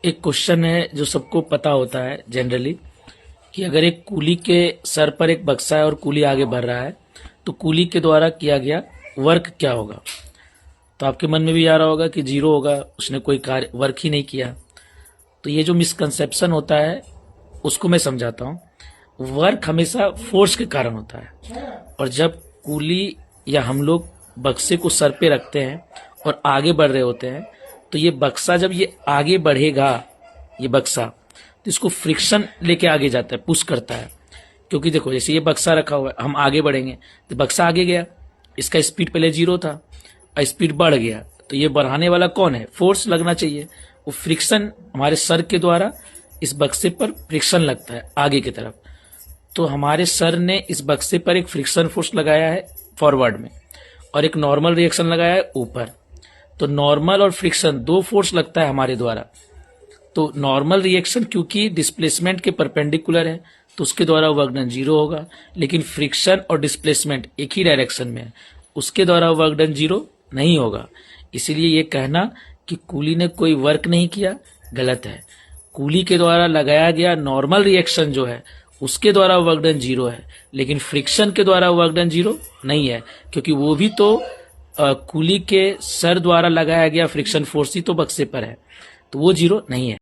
एक क्वेश्चन है जो सबको पता होता है जनरली कि अगर एक कूली के सर पर एक बक्सा है और कूली आगे बढ़ रहा है तो कूली के द्वारा किया गया वर्क क्या होगा। तो आपके मन में भी आ रहा होगा कि जीरो होगा, उसने कोई कार्य वर्क ही नहीं किया। तो ये जो मिसकंसेप्शन होता है उसको मैं समझाता हूँ। वर्क हमेशा फोर्स के कारण होता है, और जब कूली या हम लोग बक्से को सर पे रखते हैं और आगे बढ़ रहे होते हैं तो ये बक्सा जब ये आगे बढ़ेगा, ये बक्सा तो इसको फ्रिक्शन लेके आगे जाता है, पुश करता है। क्योंकि देखो जैसे ये बक्सा रखा हुआ है, हम आगे बढ़ेंगे तो बक्सा आगे गया, इसका स्पीड पहले जीरो था और स्पीड बढ़ गया, तो ये बढ़ाने वाला कौन है? फोर्स लगना चाहिए। वो फ्रिक्शन हमारे सर के द्वारा इस बक्से पर फ्रिक्शन लगता है आगे की तरफ। तो हमारे सर ने इस बक्से पर एक फ्रिक्शन फोर्स लगाया है फॉरवर्ड में और एक नॉर्मल रिएक्शन लगाया है ऊपर। तो नॉर्मल और फ्रिक्शन दो फोर्स लगता है हमारे द्वारा। तो नॉर्मल रिएक्शन क्योंकि डिस्प्लेसमेंट के परपेंडिकुलर है तो उसके द्वारा वर्क डन जीरो होगा, लेकिन फ्रिक्शन और डिस्प्लेसमेंट एक ही डायरेक्शन में है, उसके द्वारा वर्क डन जीरो नहीं होगा। इसीलिए ये कहना कि कूली ने कोई वर्क नहीं किया गलत है। कूली के द्वारा लगाया गया नॉर्मल रिएक्शन जो है उसके द्वारा वर्क डन जीरो है, लेकिन फ्रिक्शन के द्वारा वर्क डन जीरो नहीं है, क्योंकि वो भी तो कूली के सर द्वारा लगाया गया फ्रिक्शन फोर्स ही तो बक्से पर है, तो वो जीरो नहीं है।